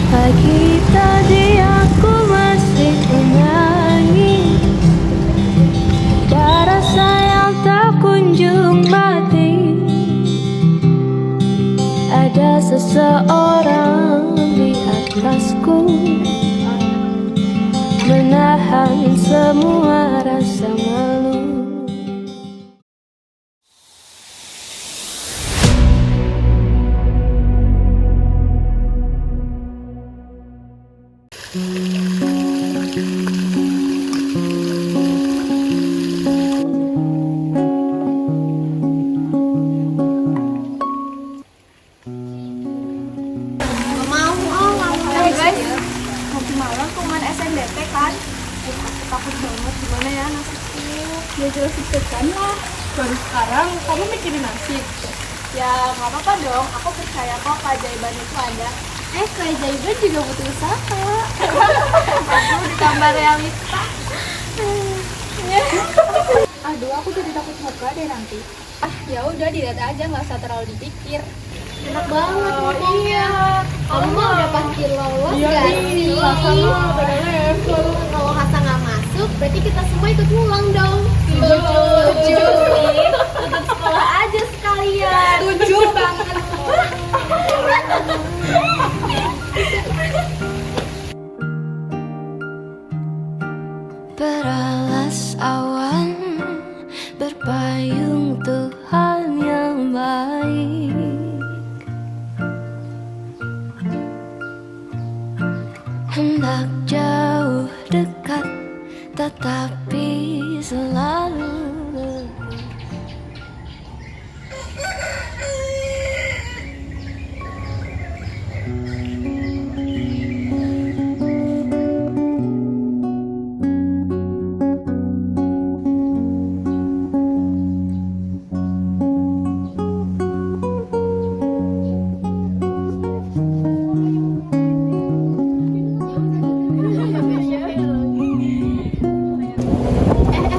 Pagi tadi aku masih menangis, ada rasa yang tak kunjung mati. Ada seseorang di atasku, menahan semua rasa malu. Nanti malam pengumuman SNBP kan? Aku takut banget, gimana ya nasibku? Ya jelas deg-degan lah. Baru sekarang kamu mikirin nasib? Ya nggak apa-apa dong, aku percaya kok keajaiban itu ada. Keajaiban juga butuh usaha. Aduh, ditambah realita. Aduh, aku jadi takut muka deh nanti. Ya udah dilihat aja, nggak usah terlalu dipikir. Enak banget. Iya. Kamu mah udah pasti lolos gak sih? Kalau Hasan nggak masuk, berarti kita semua ikut pulang dong. Setuju. Tutup sekolah aja sekalian. Setuju banget. Beralas awan, berpayung Tuhan yang baik. Hendak jauh dekat, tetapi selalu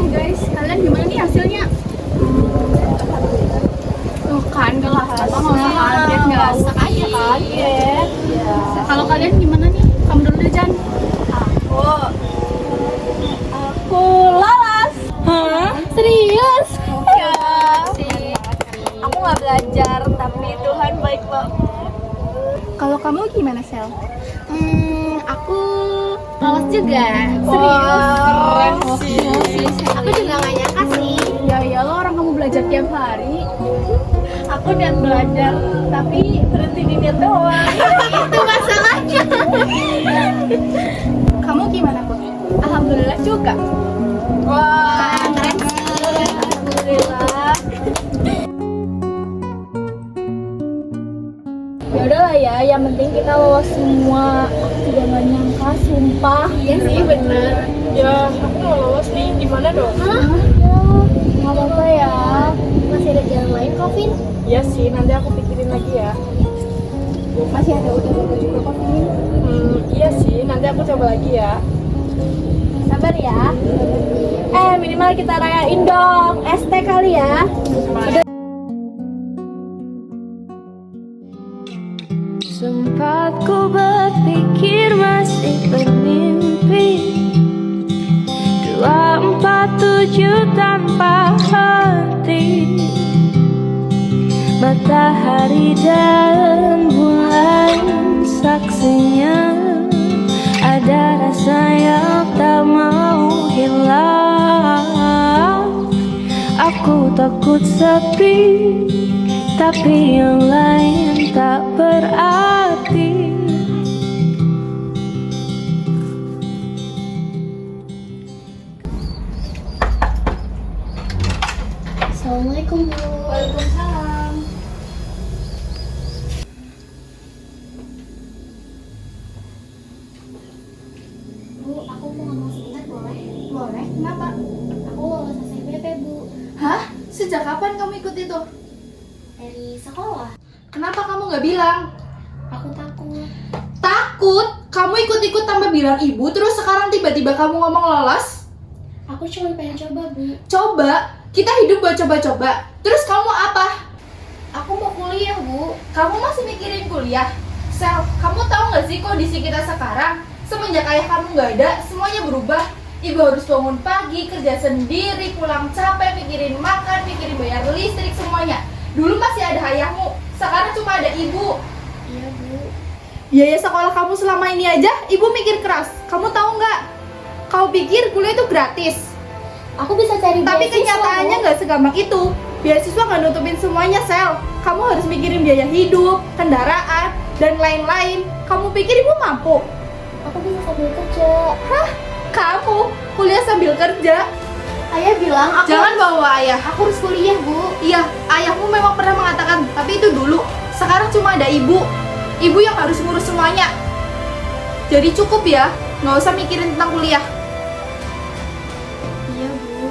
Guys, kalian gimana nih hasilnya? Tuh kan, kalau nggak usah kaget, nggak usah kaget. Kalau kalian gimana nih? Kamu dulu deh, Jan. Aku lolos. Hah? Serius? Ya sih, aku nggak belajar, tapi Tuhan baik banget. Kalau kamu gimana, Sel? Aku lolos juga. Serius? Keren sih. Aku juga nggak nyangka sih. Ya iyalah, orang kamu belajar tiap hari. Aku niat belajar, tapi berhenti di niat doang. Itu masalahnya. Kamu gimana, Put? Alhamdulillah juga. Wah, keren sih. Alhamdulillah. Ya udahlah ya, yang penting kita lolos semua. Aku juga nggak nyangka, sumpah. Iya sih, bener. Ya, aku nggak lolos nih, gimana dong? Ya, nggak apa-apa ya. Masih ada jalan lain kok, Vin? Iya sih, nanti aku pikirin lagi ya. Masih ada udah juga kok, Vin. Iya sih, nanti aku coba lagi ya. Sabar ya. Minimal kita rayain dong. ST kali ya. sempat ku berpikir masih bermimpi, 247 tanpa henti. Matahari dan bulan saksinya, ada rasa yang tak mau hilang. Aku takut sepi, tapi yang lain tak berarti. Assalamualaikum, Bu. Waalaikumsalam. Bu, aku mau ngomong sebentar boleh? Boleh, kenapa? Aku lolos SNBP, Bu. Hah? Sejak kapan kamu ikut itu? Dari sekolah. Kenapa kamu nggak bilang? Aku takut. Takut? Kamu ikut-ikut tanpa bilang ibu, terus sekarang tiba-tiba kamu ngomong lolos? Aku cuma pengen coba, Bu. Coba? Kita hidup buat coba-coba. Terus kamu apa? Aku mau kuliah, Bu. Kamu masih mikirin kuliah? Sel, kamu tahu nggak sih kondisi kita sekarang? Semenjak ayah kamu nggak ada, semuanya berubah. Ibu harus bangun pagi, kerja sendiri, pulang capek, pikirin makan, pikirin bayar listrik, semuanya. Dulu masih ada ayahmu, sekarang cuma ada ibu. Iya, Bu. Biaya sekolah kamu selama ini aja, ibu mikir keras. Kamu tahu nggak? Kau pikir kuliah itu gratis. Aku bisa cari Tapi beasiswa, kenyataannya Bu. nggak segampang itu. Beasiswa nggak nutupin semuanya, Sel. Kamu harus mikirin biaya hidup, kendaraan, dan lain-lain. Kamu pikir ibu mampu? Aku bisa sambil kerja. Hah? Kamu kuliah sambil kerja? Ayah bilang aku Jangan bawa ayah. aku harus kuliah, Bu. Iya, ayahmu memang pernah mengatakan, tapi itu dulu. Sekarang cuma ada ibu. Ibu yang harus ngurus semuanya. Jadi cukup ya, nggak usah mikirin tentang kuliah. Iya, Bu.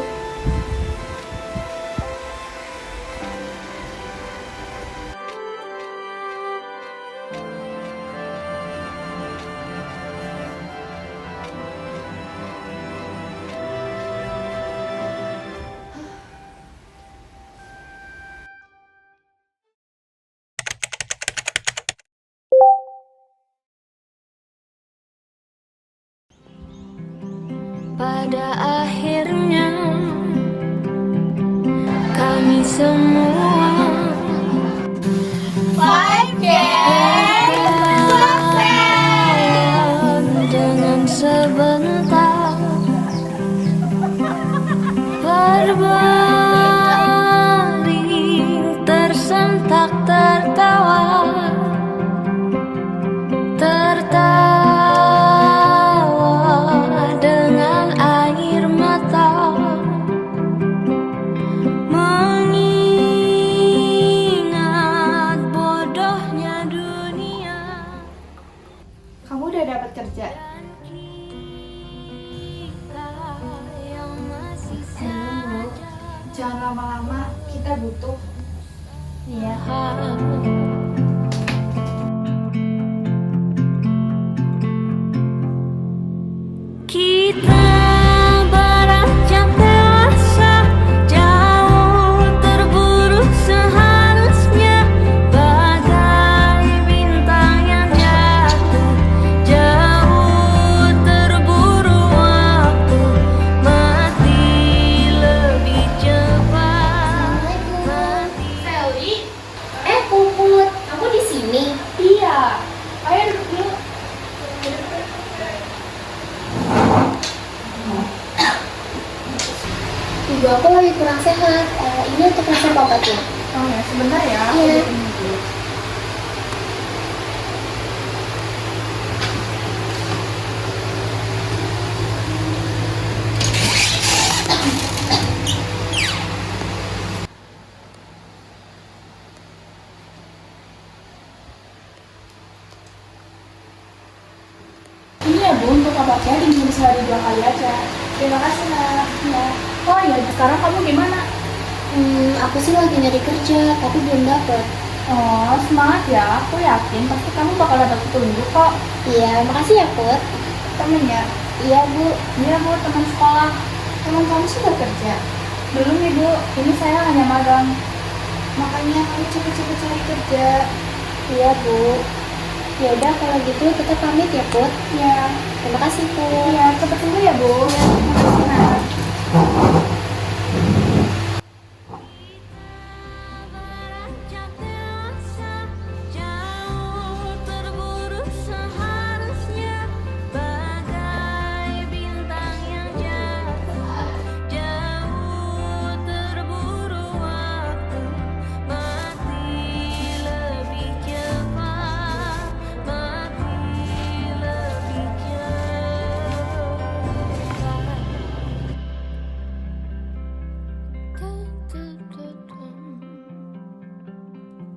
Pada akhirnya kami semua dengan sebentar berbaring tersentak tertawa dengan air mata mengingat bodohnya dunia. Kamu udah dapat kerja? Kita yang masih Belum, Bu. Jangan lama-lama, kita butuh. Iya. Kita beranjak dewasa, jauh terburu seharusnya, bagai bintang yang jatuh, jauh terburu waktu, mati lebih cepat. Sally? Puput, kamu di sini? Iya. Ayo duduk dulu. Ibu aku lagi kurang sehat. Ini untuk resep obatnya. Oh ya, sebentar ya. Iya. Ini ya Bu, untuk obatnya diminum sehari 2 kali aja. Terima kasih Nak. Ya. Oh iya, sekarang kamu gimana? Aku sih lagi nyari kerja, tapi belum dapet. Oh, semangat ya. Aku yakin pasti kamu bakal dapat petunjuk kok. Iya, makasih ya, Put. Temen ya? Iya, Bu. Iya Bu, teman sekolah. Teman kamu sudah kerja? Belum Ibu, ini saya hanya magang. Makanya kamu cepet-cepet cari kerja. Iya, Bu. Ya udah kalau gitu kita pamit ya, Put. Ya, Terima kasih, Put. iya cepet dulu ya Bu. Terima kasih Nak. Beranjak dewasa, jauh terburu seharusnya, bagai bintang yang jatuh, jauh terburu waktu, mati lebih cepat, mati lebih cepat.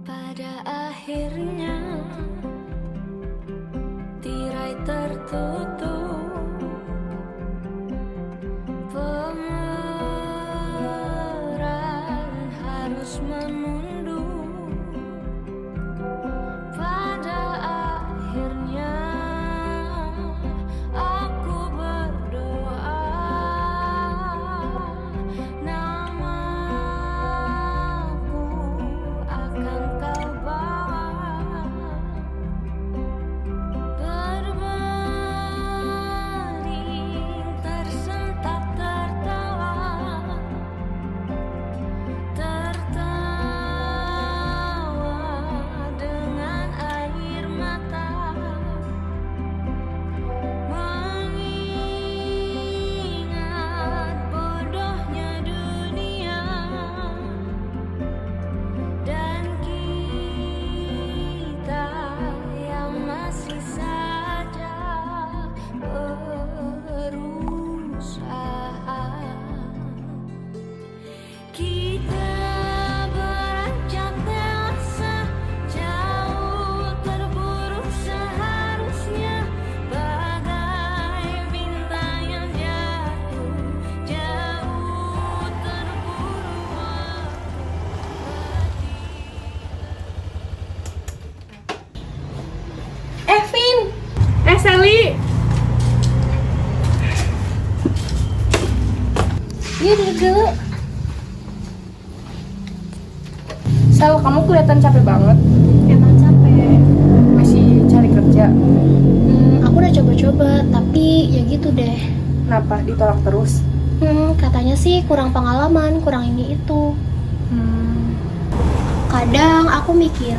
Pada akhirnya tirai tertutup, pemeran harus menunduk. Pada akhirnya aku berdoa, namaku akan kau bawa. Iya duduk dulu. Sel, kamu kelihatan capek banget. Emang capek. Masih cari kerja. Aku udah coba-coba, tapi ya gitu deh. Kenapa ditolak terus? Katanya sih kurang pengalaman, kurang ini itu. Kadang aku mikir,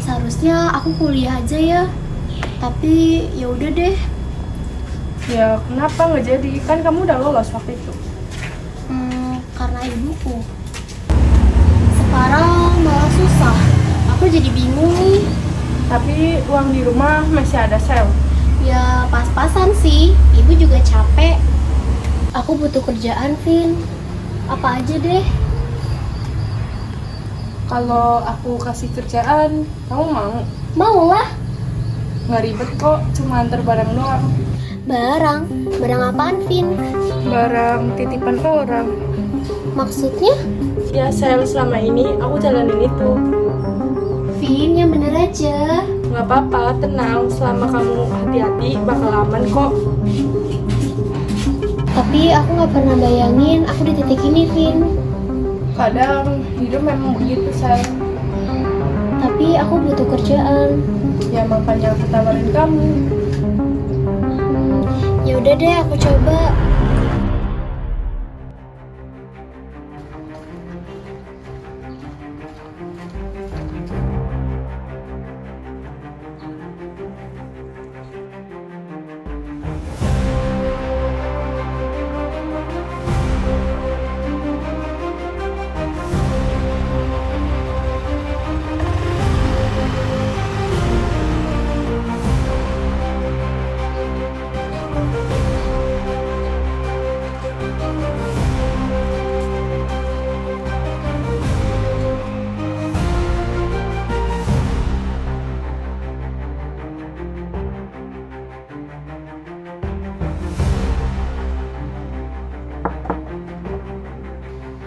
seharusnya aku kuliah aja ya. Tapi ya udah deh. Ya kenapa nggak jadi? Kan kamu udah lolos waktu itu. Karena ibuku. Sekarang malah susah. Aku jadi bingung nih. Tapi uang di rumah masih ada, Sel. Ya pas-pasan sih. Ibu juga capek. Aku butuh kerjaan, Vin. Apa aja deh. Kalau aku kasih kerjaan, kamu mau? Mau lah. Nggak ribet kok, cuma antar barang doang. Barang? Barang apaan, Vin? Barang titipan orang. Maksudnya? Ya, Sel, selama ini aku jalanin itu. Vin, yang bener aja. Nggak apa-apa, tenang. Selama kamu hati-hati, bakal aman kok. Tapi aku gak pernah bayangin aku di titik ini, Vin. Kadang hidup memang begitu, Sel. Tapi aku butuh kerjaan. Ya makanya aku tawarin kamu. Ya udah deh, aku coba.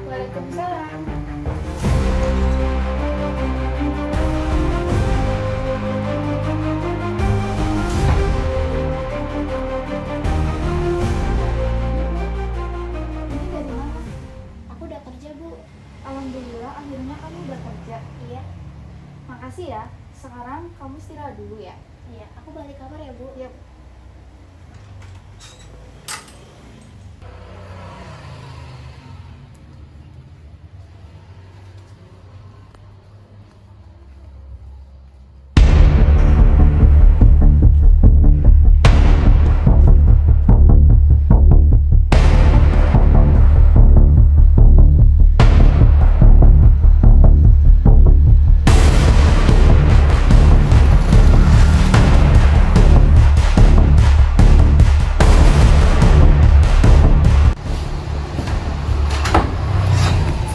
Waalaikumsalam. Ini dari mana? Aku udah kerja, Bu. Alhamdulillah akhirnya kamu udah kerja. Iya. Makasih ya. Sekarang kamu istirahat dulu ya. Iya, aku balik kamar ya, Bu. Yap.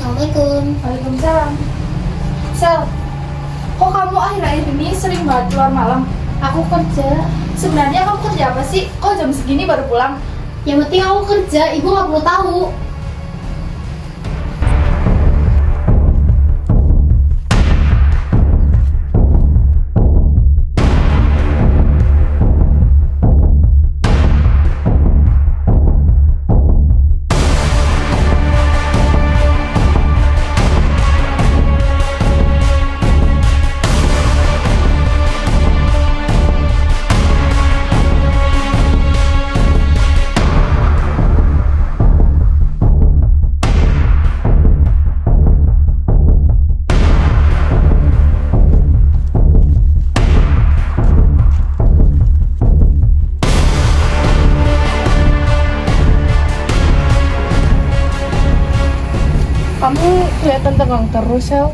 Assalamualaikum. Waalaikumsalam. Sel, kok kamu akhir-akhir ini sering banget keluar malam? Aku kerja. Sebenarnya kamu kerja apa sih? Kok jam segini baru pulang? Yang penting aku kerja, ibu gak perlu tahu. Kamu kelihatan tegang terus, Sel.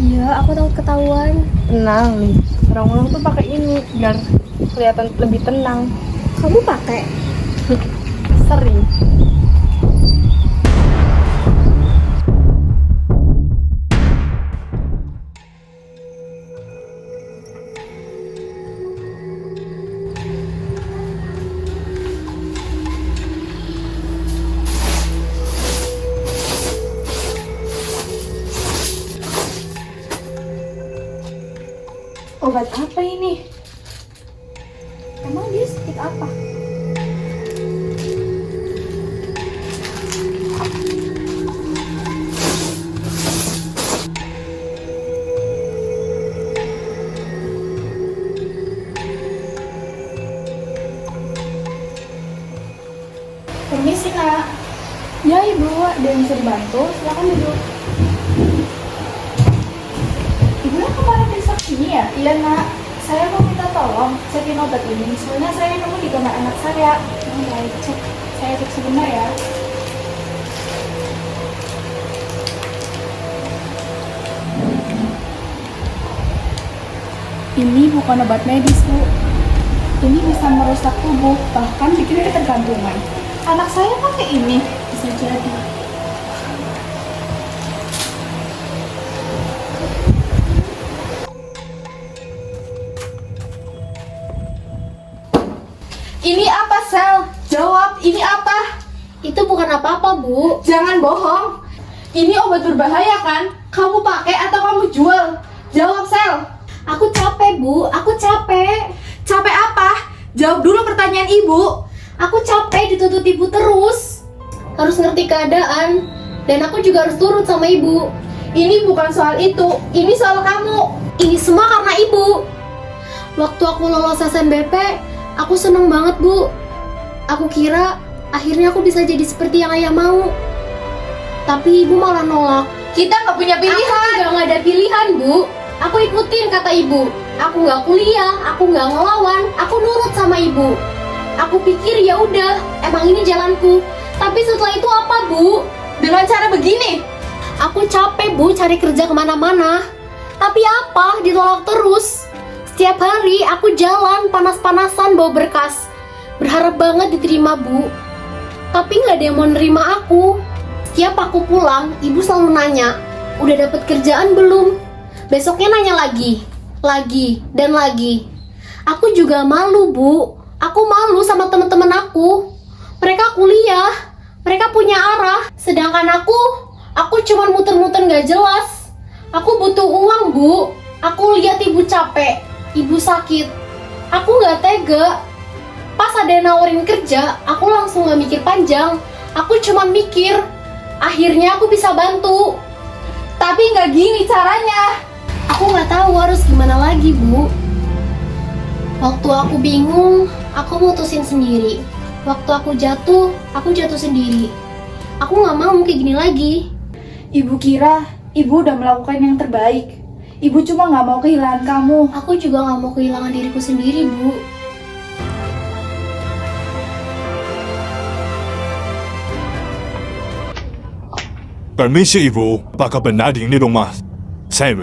Iya, aku takut ketahuan. Tenang nih, orang-orang tuh pakai ini biar kelihatan lebih tenang. Kamu pakai? Sering. Obat apa ini? Emang dia sakit apa? Permisi nak. Ya ibu, ada yang bisa dibantu? Silakan duduk. Ibu yang kemarin periksa sini ya? Iya nak, saya mau minta tolong cekin obat ini. Soalnya saya nemu di kamar anak saya. Baik, cek. Saya cek sebentar ya. Ini bukan obat medis, Bu. Ini bisa merusak tubuh, bahkan bikin ketergantungan. Anak saya pakai ini, bisa jadi. Ini apa, Sel? Jawab, ini apa? Itu bukan apa-apa, Bu. Jangan bohong. Ini obat berbahaya kan? Kamu pakai atau kamu jual? Jawab, Sel. Aku capek, Bu. Aku capek. Capek apa? Jawab dulu pertanyaan ibu. Aku capek dituntut ibu terus. Harus ngerti keadaan. Dan aku juga harus turut sama ibu. Ini bukan soal itu, ini soal kamu. Ini semua karena ibu. Waktu aku lolos SNBP, aku seneng banget, Bu. Aku kira akhirnya aku bisa jadi seperti yang ayah mau. Tapi ibu malah nolak. Kita nggak punya Aku juga nggak ada pilihan, Bu. Aku ikutin kata ibu. Aku nggak kuliah, aku nggak ngelawan, aku nurut sama ibu. Aku pikir ya udah, emang ini jalanku. Tapi setelah itu apa, Bu? Dengan cara begini. Aku capek, Bu, cari kerja kemana-mana. Tapi apa? Ditolak terus. Setiap hari aku jalan panas-panasan bawa berkas. Berharap banget diterima, Bu. Tapi nggak ada yang mau nerima aku. Setiap aku pulang, ibu selalu nanya, udah dapet kerjaan belum? Besoknya nanya lagi, dan lagi. Aku juga malu, Bu. Aku malu sama teman-teman aku. Mereka kuliah, mereka punya arah. Sedangkan aku cuma muter-muter gak jelas. Aku butuh uang, Bu. Aku lihat ibu capek, ibu sakit. Aku gak tega. Pas ada yang nawarin kerja, aku langsung gak mikir panjang. Aku cuma mikir, akhirnya aku bisa bantu. Tapi nggak gini caranya. Aku nggak tahu harus gimana lagi, Bu. Waktu aku bingung, aku mutusin sendiri. Waktu aku jatuh sendiri. Aku nggak mau kayak gini lagi. Ibu kira ibu udah melakukan yang terbaik. Ibu cuma nggak mau kehilangan kamu. Aku juga nggak mau kehilangan diriku sendiri, Bu. Permisi ibu, apakah benar ini rumah saya?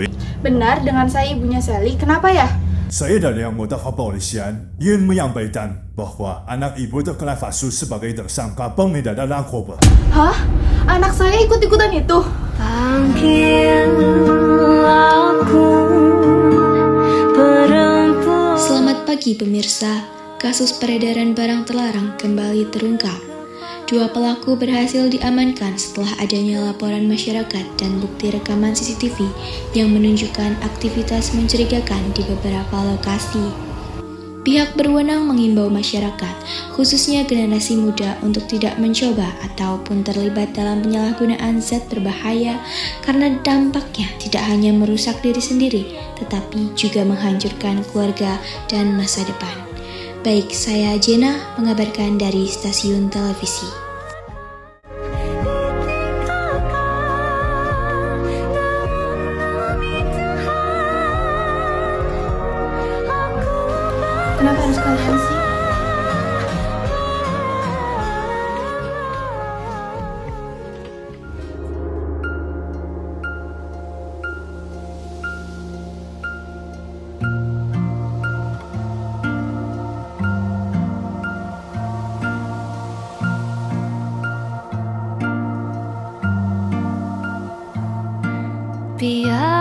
Benar, dengan saya ibunya Sally. Kenapa ya? Saya dari anggota kepolisian ingin menyampaikan bahwa anak ibu terkena kasus sebagai tersangka pengedaran narkoba. Hah? Anak saya ikut-ikutan itu? Selamat pagi pemirsa, kasus peredaran barang terlarang kembali terungkap. Dua pelaku berhasil diamankan setelah adanya laporan masyarakat dan bukti rekaman CCTV yang menunjukkan aktivitas mencurigakan di beberapa lokasi. Pihak berwenang mengimbau masyarakat, khususnya generasi muda, untuk tidak mencoba ataupun terlibat dalam penyalahgunaan zat berbahaya karena dampaknya tidak hanya merusak diri sendiri, tetapi juga menghancurkan keluarga dan masa depan. Baik, saya Jena mengabarkan dari stasiun televisi. Kenapa harus kalian sih? Biar